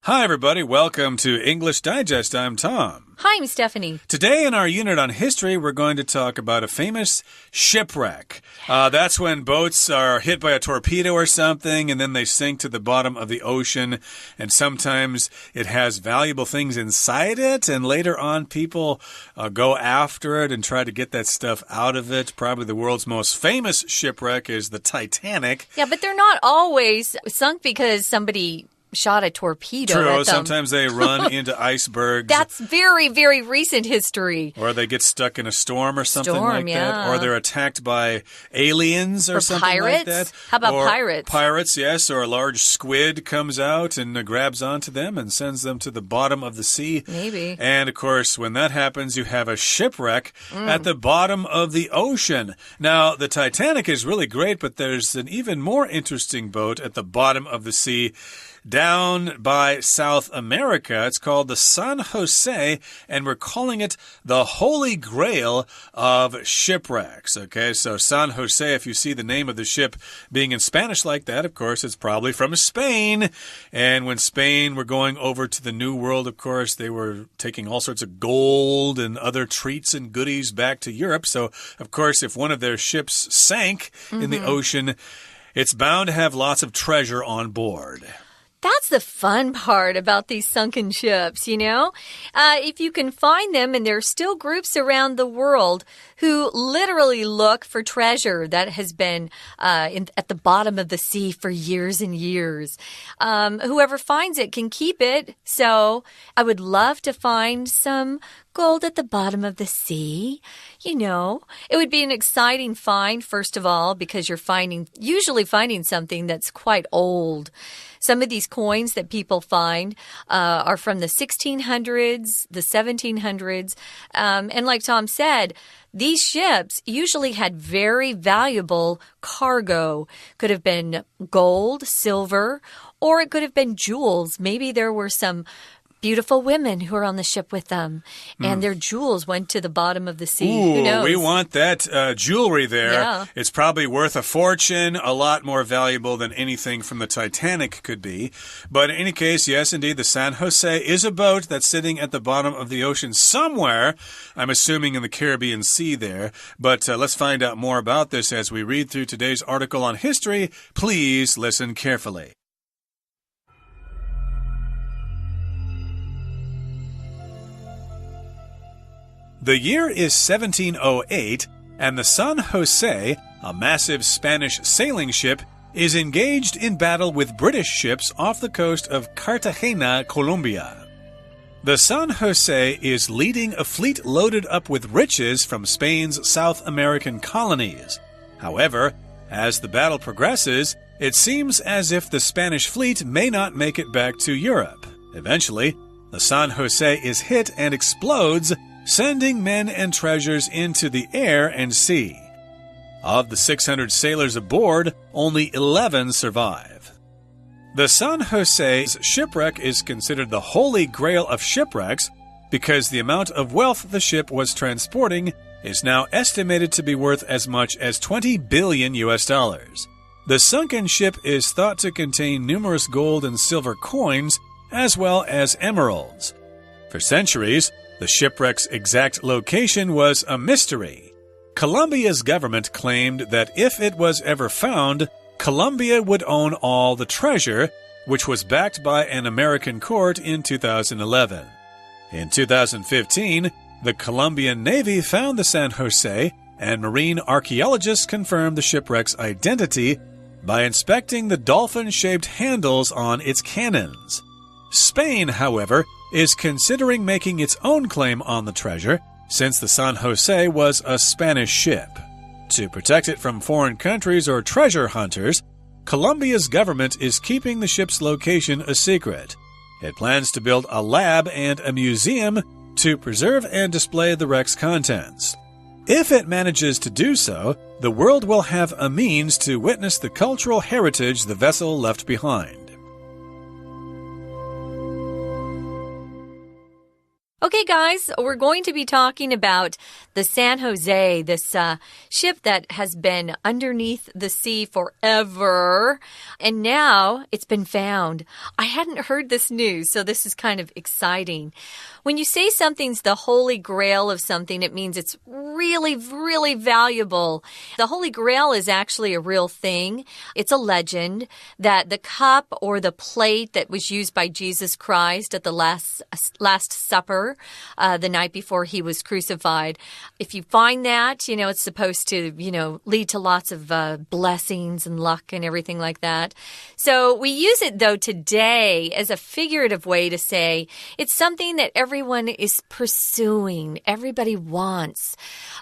Hi, everybody. Welcome to English Digest. I'm Tom. Hi, I'm Stephanie. Today in our unit on history, we're going to talk about a famous shipwreck. That's when boats are hit by a torpedo or something, and then they sink to the bottom of the ocean. And sometimes it has valuable things inside it, and later on people go after it and try to get that stuff out of it. Probably the world's most famous shipwreck is the Titanic. Yeah, but they're not always sunk because somebody shot a torpedo at them. True, sometimes they run into icebergs. That's very, very recent history. Or they get stuck in a storm or something like that. Or they're attacked by aliens or something pirates. like that. How about or pirates? Pirates, yes. Or a large squid comes out and grabs onto them and sends them to the bottom of the sea. Maybe. And, of course, when that happens, you have a shipwreck at the bottom of the ocean. Now, the Titanic is really great, but there's an even more interesting boat at the bottom of the sea down by South America. It's called the San Jose, and we're calling it the Holy Grail of shipwrecks. Okay, so San Jose, if you see the name of the ship being in Spanish like that, of course, it's probably from Spain. And when Spain were going over to the New World, of course, they were taking all sorts of gold and other treats and goodies back to Europe. So, of course, if one of their ships sank in the ocean, it's bound to have lots of treasure on board. That's the fun part about these sunken ships, you know? If you can find them, and there are still groups around the world who literally look for treasure that has been at the bottom of the sea for years and years. Whoever finds it can keep it. So I would love to find some gold at the bottom of the sea. You know, it would be an exciting find, first of all, because you're usually finding something that's quite old. Some of these coins that people find are from the 1600s, the 1700s. And like Tom said, these ships usually had very valuable cargo. Could have been gold, silver, or it could have been jewels. Maybe there were some beautiful women who are on the ship with them, and their jewels went to the bottom of the sea. Ooh, who knows? We want that jewelry there. Yeah. It's probably worth a fortune, a lot more valuable than anything from the Titanic could be. But in any case, yes, indeed, the San Jose is a boat that's sitting at the bottom of the ocean somewhere. I'm assuming in the Caribbean Sea there. But let's find out more about this as we read through today's article on history. Please listen carefully. The year is 1708, and the San Jose, a massive Spanish sailing ship, is engaged in battle with British ships off the coast of Cartagena, Colombia. The San Jose is leading a fleet loaded up with riches from Spain's South American colonies. However, as the battle progresses, it seems as if the Spanish fleet may not make it back to Europe. Eventually, the San Jose is hit and explodes, sending men and treasures into the air and sea. Of the 600 sailors aboard, only 11 survive. The San Jose's shipwreck is considered the holy grail of shipwrecks because the amount of wealth the ship was transporting is now estimated to be worth as much as $20 billion. The sunken ship is thought to contain numerous gold and silver coins, as well as emeralds. For centuries, the shipwreck's exact location was a mystery. Colombia's government claimed that if it was ever found, Colombia would own all the treasure, which was backed by an American court in 2011. In 2015, the Colombian Navy found the San Jose, and marine archaeologists confirmed the shipwreck's identity by inspecting the dolphin-shaped handles on its cannons. Spain, however, is considering making its own claim on the treasure, since the San Jose was a Spanish ship. To protect it from foreign countries or treasure hunters, Colombia's government is keeping the ship's location a secret. It plans to build a lab and a museum to preserve and display the wreck's contents. If it manages to do so, the world will have a means to witness the cultural heritage the vessel left behind. Okay, guys, we're going to be talking about the San Jose, this ship that has been underneath the sea forever, and now it's been found. I hadn't heard this news, so this is kind of exciting. When you say something's the holy grail of something, it means it's really, really valuable. The Holy Grail is actually a real thing. It's a legend that the cup or the plate that was used by Jesus Christ at the Last Supper, the night before he was crucified, if you find that, it's supposed to, lead to lots of blessings and luck and everything like that. So we use it, though, today as a figurative way to say it's something that everyone is pursuing, everybody wants.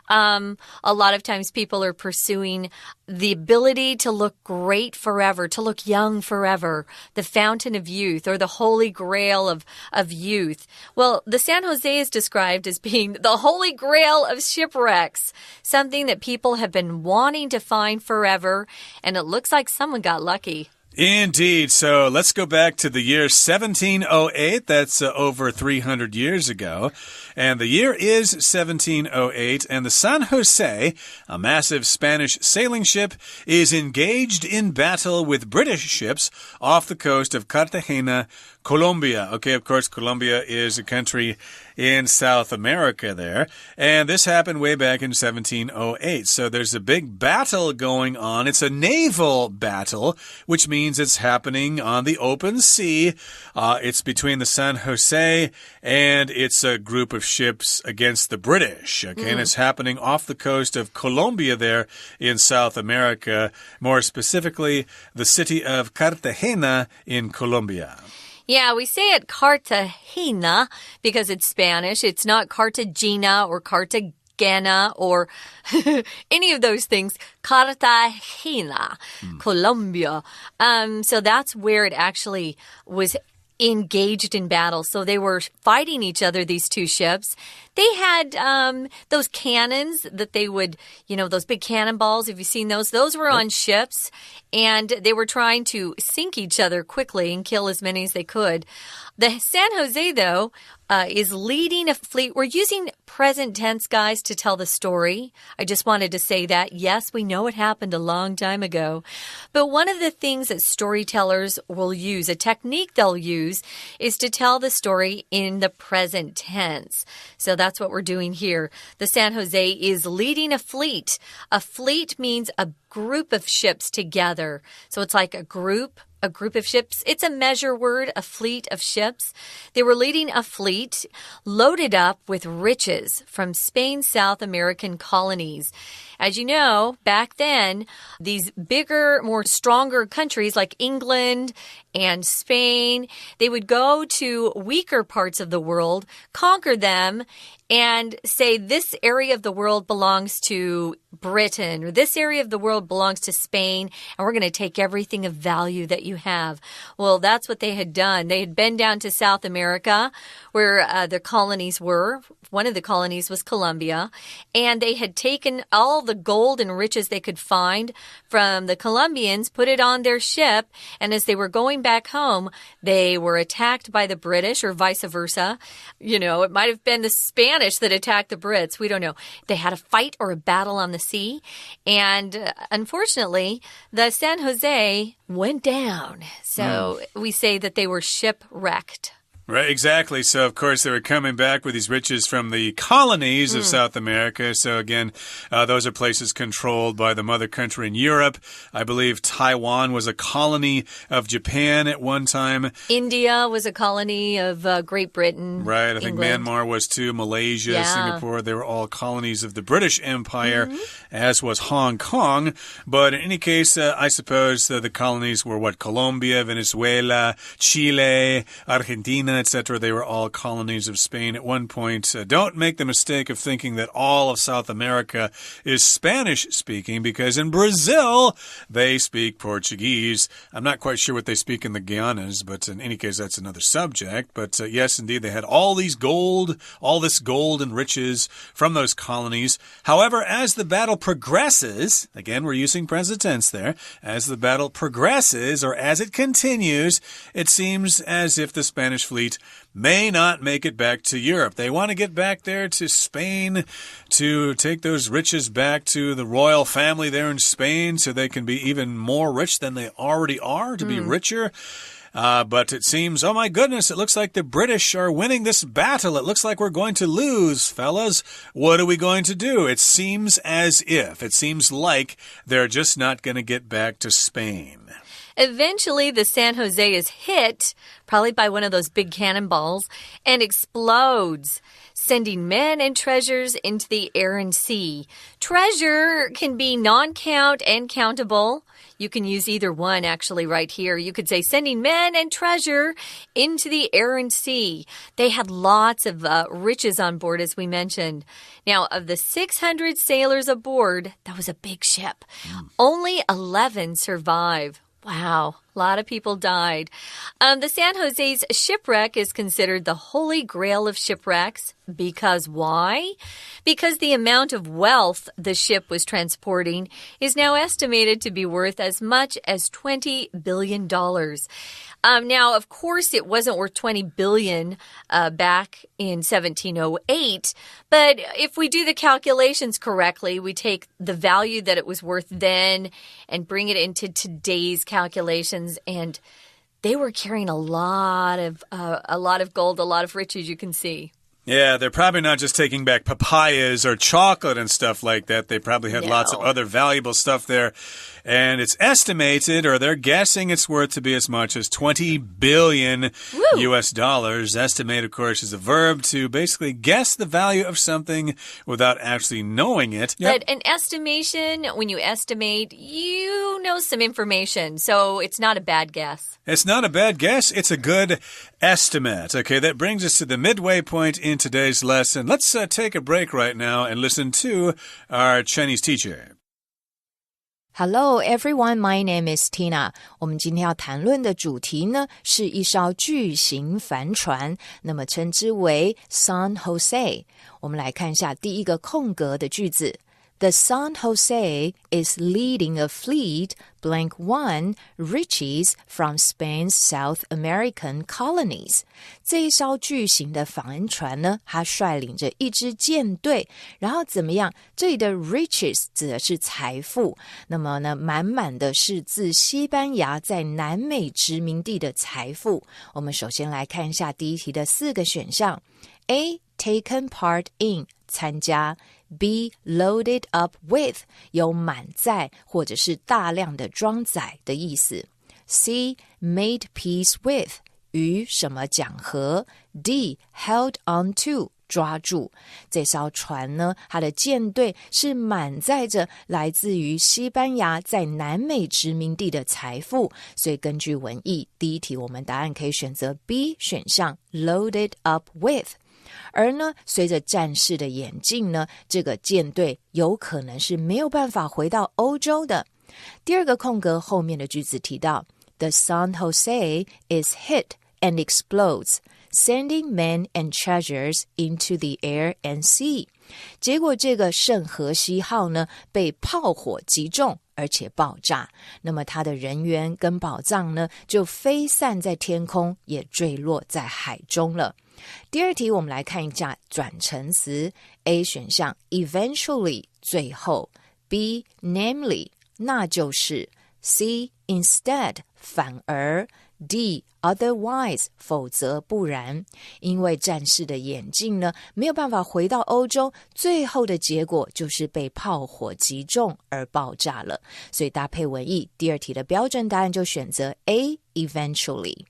A lot of times people are pursuing the ability to look great forever, to look young forever, the fountain of youth or the holy grail of youth. Well, the San Jose is described as being the holy grail of shipwrecks, something that people have been wanting to find forever, and it looks like someone got lucky. Indeed. So let's go back to the year 1708. That's over 300 years ago. And the year is 1708. And the San Jose, a massive Spanish sailing ship, is engaged in battle with British ships off the coast of Cartagena, Colombia. Okay, of course, Colombia is a country in South America there. And this happened way back in 1708. So there's a big battle going on. It's a naval battle, which means it's happening on the open sea. It's between the San Jose and it's a group of ships against the British. Okay, and it's happening off the coast of Colombia there in South America. More specifically, the city of Cartagena in Colombia. Yeah, we say it Cartagena because it's Spanish. It's not Cartagena or Cartagena or any of those things. Cartagena, Colombia. So that's where it actually was engaged in battle. So they were fighting each other, these two ships. They had those cannons that they would, those big cannonballs. Have you seen those? Those were on ships, and they were trying to sink each other quickly and kill as many as they could. The San Jose, though, is leading a fleet. We're using present tense, guys, to tell the story. I just wanted to say that. Yes, we know it happened a long time ago. But one of the things that storytellers will use, a technique they'll use, is to tell the story in the present tense. So that's what we're doing here. The San Jose is leading a fleet. A fleet means a group of ships together. So it's like a group of ships. It's a measure word, a fleet of ships. They were leading a fleet loaded up with riches from Spain's South American colonies. As you know, back then, these bigger, more stronger countries like England and Spain, they would go to weaker parts of the world, conquer them, and say this area of the world belongs to Britain, or this area of the world belongs to Spain, and we're going to take everything of value that you have. Well, that's what they had done. They had been down to South America, where the colonies were. One of the colonies was Colombia, and they had taken all the gold and riches they could find from the Colombians, put it on their ship, and as they were going back home, they were attacked by the British, or vice versa. It might have been the Spanish that attacked the Brits. We don't know. They had a fight or a battle on the sea, and unfortunately, the San Jose went down. So we say that they were shipwrecked. Right, exactly. So, of course, they were coming back with these riches from the colonies of South America. So, again, those are places controlled by the mother country in Europe. I believe Taiwan was a colony of Japan at one time. India was a colony of Great Britain. Right, I think Myanmar was too. Malaysia, Singapore, they were all colonies of the British Empire, as was Hong Kong. But in any case, I suppose the colonies were what? Colombia, Venezuela, Chile, Argentina, etc. They were all colonies of Spain at one point. Don't make the mistake of thinking that all of South America is Spanish-speaking, because in Brazil, they speak Portuguese. I'm not quite sure what they speak in the Guianas, but in any case, that's another subject. But yes, indeed, they had all this gold and riches from those colonies. However, as the battle progresses, again, we're using present tense there, as the battle progresses, or as it continues, it seems as if the Spanish fleet fleet may not make it back to Europe. They want to get back there to Spain to take those riches back to the royal family there in Spain so they can be even more rich than they already are, to be richer. But it seems, oh my goodness, it looks like the British are winning this battle. It looks like we're going to lose, fellas. What are we going to do? It seems like they're just not going to get back to Spain. Eventually, the San Jose is hit, probably by one of those big cannonballs, and explodes, sending men and treasures into the air and sea. Treasure can be non-count and countable. You can use either one actually right here. You could say sending men and treasure into the air and sea. They had lots of riches on board, as we mentioned. Now, of the 600 sailors aboard, that was a big ship. Only 11 survive. Wow, a lot of people died. The San Jose's shipwreck is considered the holy grail of shipwrecks. Because why? Because the amount of wealth the ship was transporting is now estimated to be worth as much as $20 billion. Now, of course, it wasn't worth $20 billion back in 1708. But if we do the calculations correctly, we take the value that it was worth then and bring it into today's calculations, and they were carrying a lot of gold, a lot of riches, you can see. Yeah, they're probably not just taking back papayas or chocolate and stuff like that. They probably had lots of other valuable stuff there. And it's estimated, or they're guessing it's worth to be as much as $20 billion US dollars. Estimate, of course, is a verb to basically guess the value of something without actually knowing it. But an estimation, when you estimate, you know some information. So it's not a bad guess. It's not a bad guess. It's a good estimate. Okay, that brings us to the midway point in today's lesson. Let's take a break right now and listen to our Chinese teacher. Hello everyone, my name is Tina. 我们今天要谈论的主题呢，是一艘巨型帆船，那么称之为 San Jose。我们来看一下第一个空格的句子。The San Jose is leading a fleet blank one riches from Spain's South American colonies. 这一艘巨型的帆船呢，它率领着一支舰队，然后怎么样？这里的 riches 指的是财富，那么呢，满满的是自西班牙在南美殖民地的财富。我们首先来看一下第一题的4个选项。A. Taken part in 参加。B. Loaded up with 有满载或者是大量的装载的意思。C. Made peace with 与什么讲和。D. Held on to 抓住。这艘船呢，它的舰队是满载着来自于西班牙在南美殖民地的财富，所以根据文意，第一题我们答案可以选择 B 选项 Loaded up with。而呢，随着战事的演进呢，这个舰队有可能是没有办法回到欧洲的。第二个空格后面的句子提到 The San Jose is hit and explodes, sending men and treasures into the air and sea. 结果这个圣荷西号呢，被炮火击中而且爆炸，那么它的人员跟宝藏呢，就飞散在天空，也坠落在海中了。第二题我们来看一下转承词。 A 选项 eventually 最后， B namely 那就是， C instead 反而， D otherwise 否则不然。因为战事的演进呢，没有办法回到欧洲，最后的结果就是被炮火击中而爆炸了。所以搭配文意，第二题的标准答案就选择 A eventually。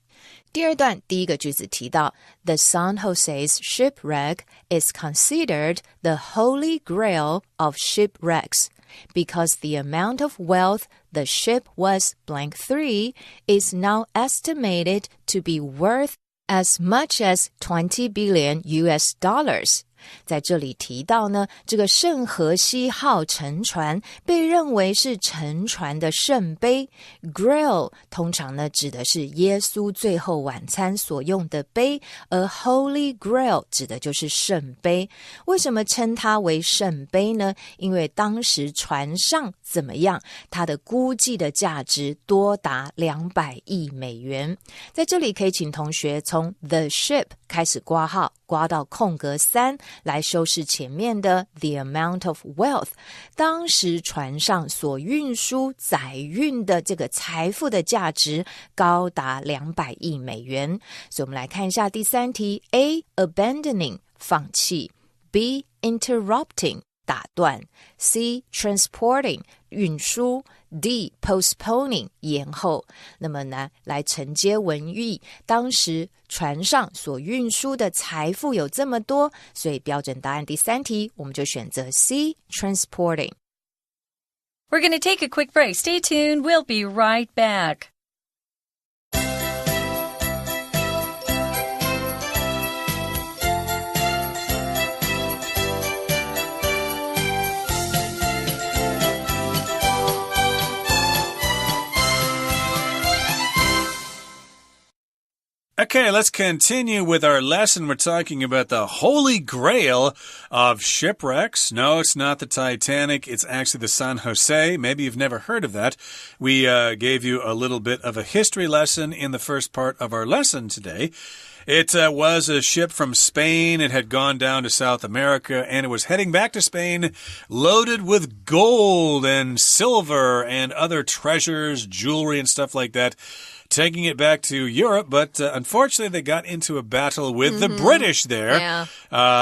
第二段第一个句子提到 The San Jose's shipwreck is considered the holy grail of shipwrecks because the amount of wealth the ship was blank 3 is now estimated to be worth as much as $20 billion US dollars. 在这里提到呢，这个圣荷西号沉船被认为是沉船的圣杯 Grail 通常呢指的是耶稣最后晚餐所用的杯，而 Holy Grail 指的就是圣杯。为什么称它为圣杯呢？因为当时船上怎么样，它的估计的价值多达200亿美元。在这里可以请同学从 the ship 开始括号，括到空格3来修饰前面的 the amount of wealth， 当时船上所运输载运的这个财富的价值高达200亿美元。所以我们来看一下第3题 A. abandoning 放弃， B. interrupting 打断， C. transporting 运输， D. postponing 延后。那么呢，来承接文意，当时船上所运输的财富有这么多，所以标准答案第3题我们就选择 C. transporting。 We're going to take a quick break. Stay tuned. We'll be right back. Okay, let's continue with our lesson. We're talking about the holy grail of shipwrecks. No, it's not the Titanic. It's actually the San Jose. Maybe you've never heard of that. We gave you a little bit of a history lesson in the first part of our lesson today. It was a ship from Spain. It had gone down to South America, and it was heading back to Spain loaded with gold and silver and other treasures, jewelry and stuff like that.Taking it back to Europe, but unfortunately they got into a battle with the British there. Yeah.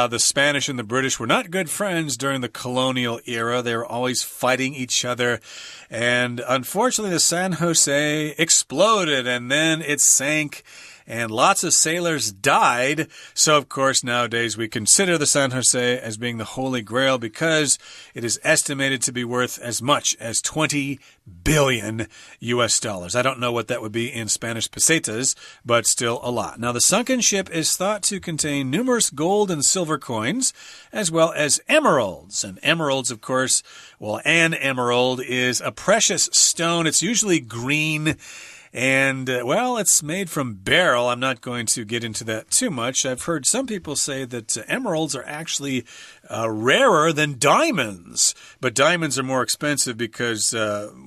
The Spanish and the British were not good friends during the colonial era. They were always fighting each other. And unfortunately the San Jose exploded and then it sank.And lots of sailors died. So, of course, nowadays we consider the San Jose as being the Holy Grail because it is estimated to be worth as much as $20 billion. I don't know what that would be in Spanish pesetas, but still a lot. Now, the sunken ship is thought to contain numerous gold and silver coins, as well as emeralds. And emeralds, of course, well, an emerald is a precious stone. It's usually green.And, well, it's made from beryl. I'm not going to get into that too much. I've heard some people say that emeralds are actually rarer than diamonds. But diamonds are more expensive because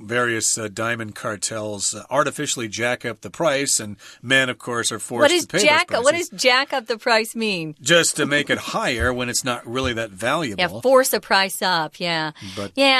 various diamond cartels artificially jack up the price. And men, of course, are forced to pay those prices. What does jack up the price mean? Just to make it higher when it's not really that valuable. Yeah, force the price up, yeah.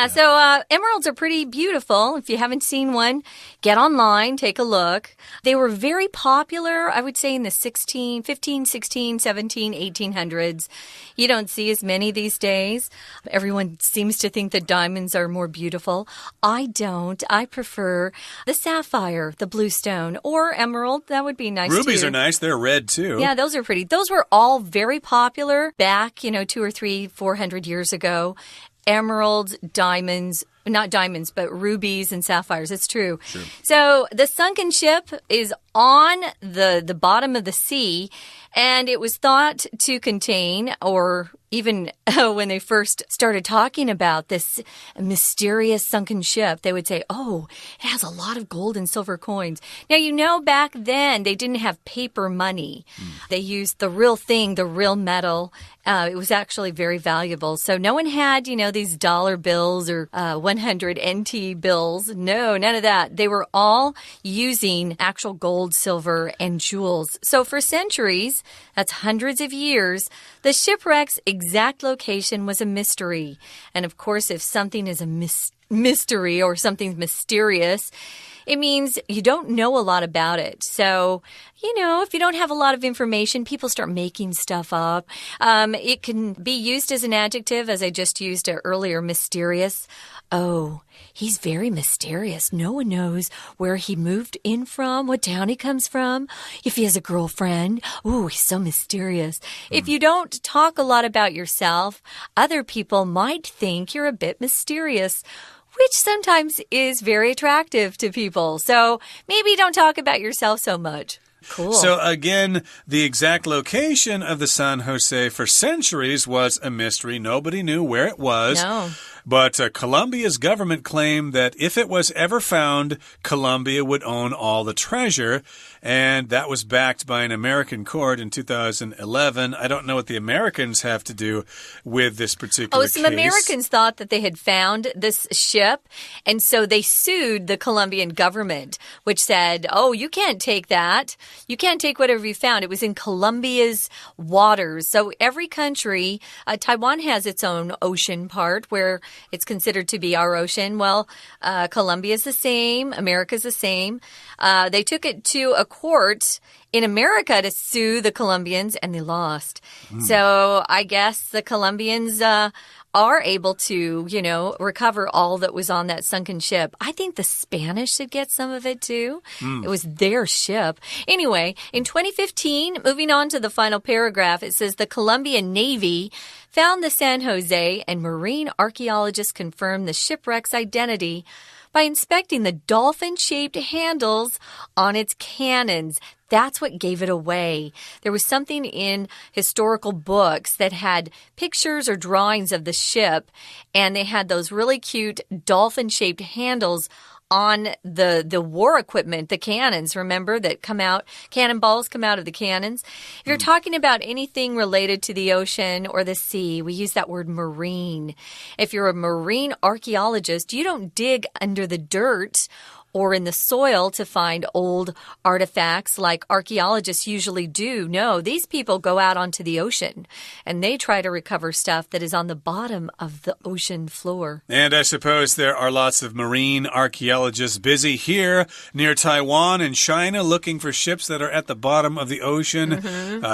So emeralds are pretty beautiful. If you haven't seen one, get online, take a look. They were very popular, I would say, in the 15, 16, 17, 1800s. You don't see as many these days. Everyone seems to think that diamonds are more beautiful. I don't. I prefer the sapphire, the blue stone, or emerald. That would be nice too. Rubies are nice. They're red too. Yeah, those are pretty. Those were all very popular back, 200 or 300, 400 years ago. Emeralds, diamonds.Not diamonds, but rubies and sapphires. It's true. Sure. So the sunken ship is on the bottom of the sea, and it was thought to contain, or even when they first started talking about this mysterious sunken ship, they would say, oh, it has a lot of gold and silver coins. Now, back then, they didn't have paper money. They used the real thing, the real metal. It was actually very valuable. So no one had, these dollar bills or 100 NT bills. No, none of that. They were all using actual gold, silver, and jewels. So for centuries, that's hundreds of years, the shipwreck's exact location was a mystery. And of course, if something is a mystery or something's mysterious, it means you don't know a lot about it. So, if you don't have a lot of information, people start making stuff up. It can be used as an adjective, as I just used earlier, mysterious. Oh, he's very mysterious. No one knows where he moved in from, what town he comes from, if he has a girlfriend. Oh, he's so mysterious. If you don't talk a lot about yourself, other people might think you're a bit mysterious.Which sometimes is very attractive to people. So maybe don't talk about yourself so much. Cool. So again, the exact location of the San Jose for centuries was a mystery. Nobody knew where it was. No. But Colombia's government claimed that if it was ever found, Colombia would own all the treasure. And that was backed by an American court in 2011. I don't know what the Americans have to do with this particular case. Some Americans thought that they had found this ship, and so they sued the Colombian government, which said, oh, you can't take that. You can't take whatever you found. It was in Colombia's waters. So every country, Taiwan has its own ocean part where it's considered to be our ocean. Well, Colombia's the same. America's the same. They took it to a court in America to sue the Colombians, and they lost. So I guess the Colombians are able to, recover all that was on that sunken ship. I think the Spanish should get some of it too. It was their ship. Anyway, in 2015, moving on to the final paragraph, it says the Colombian Navy found the San Jose, and marine archaeologists confirmed the shipwreck's identity by inspecting the dolphin-shaped handles on its cannons. That's what gave it away. There was something in historical books that had pictures or drawings of the ship, and they had those really cute dolphin-shaped handles on the war equipment, the cannons, remember, that come out, cannonballs come out of the cannons. If you're talking about anything related to the ocean or the sea, we use that word marine. If you're a marine archaeologist, you don't dig under the dirt or in the soil to find old artifacts like archaeologists usually do. No, these people go out onto the ocean and they try to recover stuff that is on the bottom of the ocean floor. And I suppose there are lots of marine archaeologists busy here near Taiwan and China looking for ships that are at the bottom of the ocean.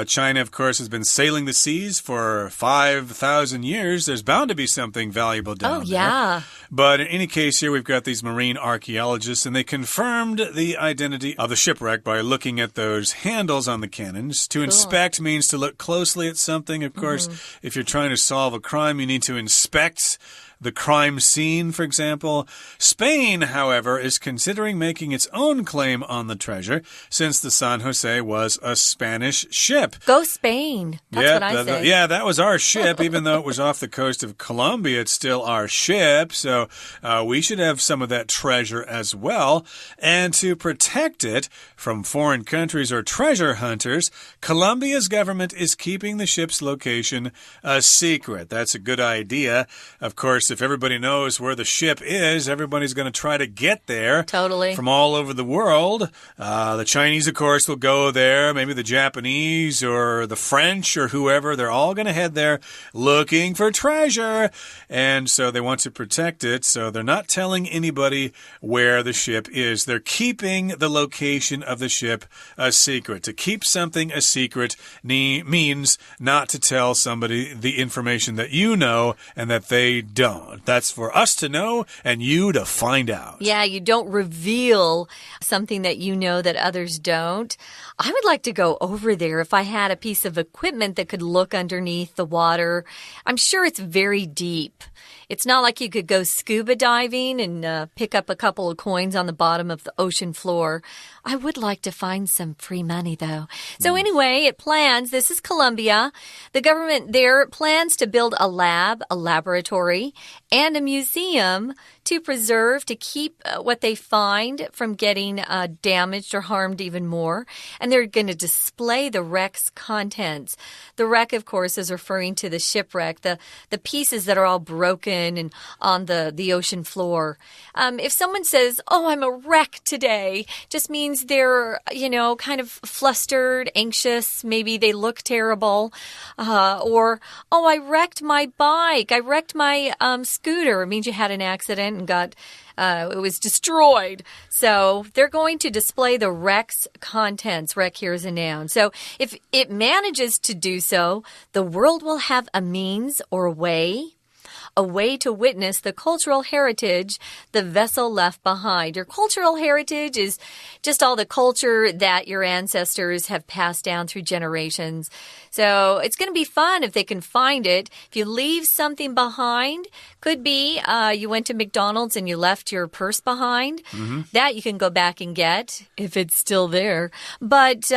China, of course, has been sailing the seas for 5,000 years. There's bound to be something valuable down there. But in any case, here we've got these marine archaeologists, and they confirmed the identity of the shipwreck by looking at those handles on the cannons. To inspect means to look closely at something. Of course, if you're trying to solve a crime, you need to inspect the crime scene, for example. Spain, however, is considering making its own claim on the treasure since the San Jose was a Spanish ship. Go Spain. That's what I say. Yeah, that was our ship. Even though it was off the coast of Colombia, it's still our ship. So we should have some of that treasure as well. And to protect it from foreign countries or treasure hunters, Colombia's government is keeping the ship's location a secret. That's a good idea. Of course, if everybody knows where the ship is, everybody's going to try to get there. Totally. From all over the world. The Chinese, of course, will go there. Maybe the Japanese or the French or whoever. They're all going to head there looking for treasure. And so they want to protect it. So they're not telling anybody where the ship is. They're keeping the location of the ship a secret. To keep something a secret means not to tell somebody the information that you know and that they don't. That's for us to know and you to find out. Yeah, you don't reveal something that you know that others don't. I would like to go over there if I had a piece of equipment that could look underneath the water. I'm sure it's very deep. It's not like you could go scuba diving and pick up a couple of coins on the bottom of the ocean floor. I would like to find some free money, though. So anyway, it plans, this is Colombia. The government there plans to build a lab, a laboratory, and a museum to preserve, to keep what they find from getting damaged or harmed even more. And they're going to display the wreck's contents. The wreck, of course, is referring to the shipwreck, the pieces that are all broken and on the ocean floor. If someone says, oh, I'm a wreck today, just means they're, kind of flustered, anxious. Maybe they look terrible. Or, oh, I wrecked my bike. I wrecked my scooter. It means you had an accident and it was destroyed. So they're going to display the wreck's contents. Wreck here is a noun. So if it manages to do so, the world will have a means or a way a way to witness the cultural heritage the vessel left behind. Your cultural heritage is just all the culture that your ancestors have passed down through generations. So it's going to be fun if they can find it. If you leave something behind, could be you went to McDonald's and you left your purse behind. That you can go back and get if it's still there. But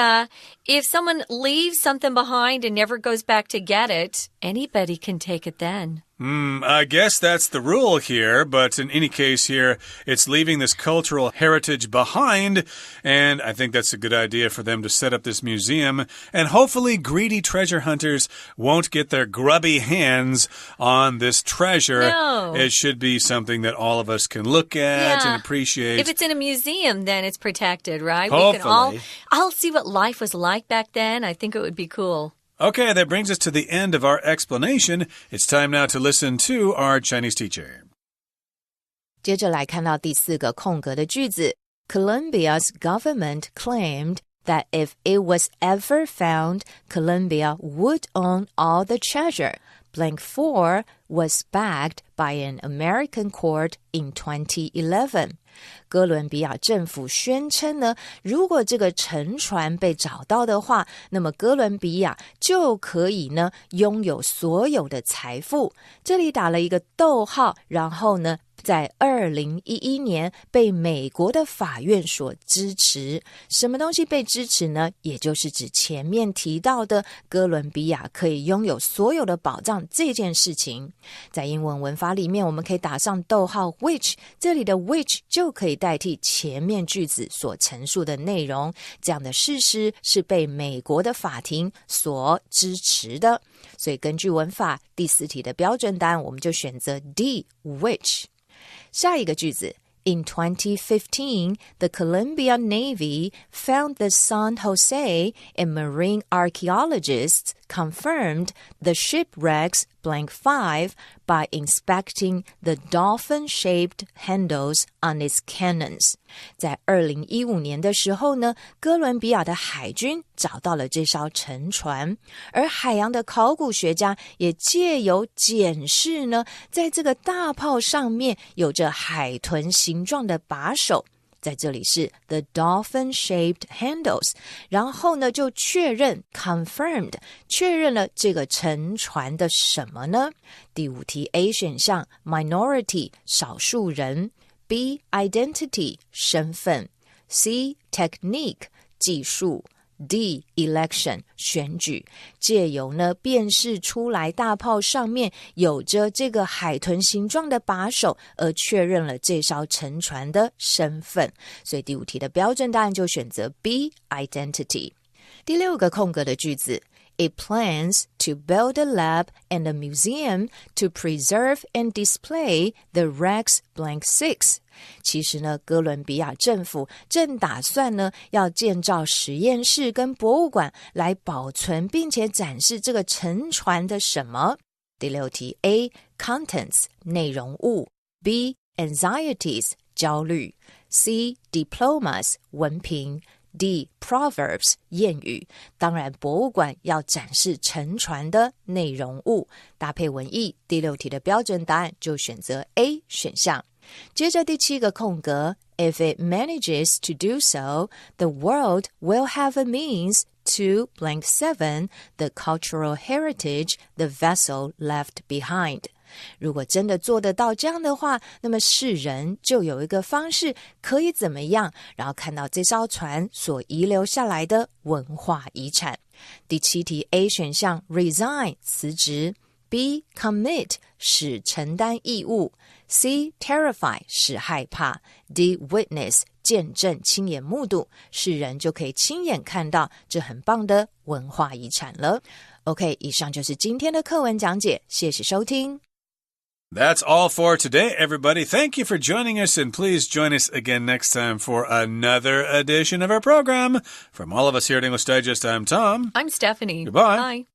if someone leaves something behind and never goes back to get it, anybody can take it then. I guess that's the rule here, but in any case here, it's leaving this cultural heritage behind, and I think that's a good idea for them to set up this museum, and hopefully greedy treasure hunters won't get their grubby hands on this treasure. No. It should be something that all of us can look at and appreciate. If it's in a museum, then it's protected, right? Hopefully. We can all see what life was like back then. I think it would be cool. Okay, that brings us to the end of our explanation. It's time now to listen to our Chinese teacher. 接着来看到第4个空格的句子 Colombia's government claimed that if it was ever found, Colombia would own all the treasure. Blank 4 was backed by an American court in 2011. 哥伦比亚政府宣称呢，如果这个沉船被找到的话，那么哥伦比亚就可以呢拥有所有的财富。这里打了一个逗号，然后呢在2011年被美国的法院所支持。什么东西被支持呢？也就是指前面提到的哥伦比亚可以拥有所有的宝藏这件事情。在英文文法里面，我们可以打上逗号 which， 这里的 which 就可以代替前面句子所陈述的内容。这样的事实是被美国的法庭所支持的。所以根据文法，第4题的标准答案我们就选择 D which。下一个句子 In 2015, the Colombian Navy found the San Jose, and marine archaeologists confirmed the shipwreck's blank 5 by inspecting the dolphin-shaped handles on its cannons. 在2015年的时候呢，哥伦比亚的海军找到了这艘沉船，而海洋的考古学家也借由检视呢，在这个大炮上面有着海豚形状的把手。在这里是 the dolphin-shaped handles， 然后呢就确认 confirmed， 确认了这个沉船的什么呢？第5题 A 选项 minority 少数人， B identity 身份， C technique 技术， D election 选举，借由呢辨识出来大炮上面有着这个海豚形状的把手，而确认了这艘沉船的身份。所以第5题的标准答案就选择 B identity。第6个空格的句子It plans to build a lab and a museum to preserve and display the wrecks blank 6. 其实呢，哥伦比亚政府正打算呢，要建造实验室跟博物馆来保存并且展示这个沉船的什么？第6题 A. Contents 内容物， B. Anxieties 焦虑， C. Diplomas 文凭，D. Proverbs 谚语。当然博物馆要展示沉船的内容物，搭配文意，第6题的标准答案就选择 A 选项。接着第7个空格 If it manages to do so, the world will have a means to blank 7 the cultural heritage the vessel left behind. 如果真的做得到这样的话，那么世人就有一个方式可以怎么样，然后看到这艘船所遗留下来的文化遗产。第7题 A 选项 resign 辞职， B. commit 使承担义务， C. terrify 使害怕， D. witness 见证亲眼目睹，世人就可以亲眼看到这很棒的文化遗产了。 OK， 以上就是今天的课文讲解，谢谢收听。That's all for today, everybody. Thank you for joining us, and please join us again next time for another edition of our program. From all of us here at English Digest, I'm Tom. I'm Stephanie. Goodbye. Bye.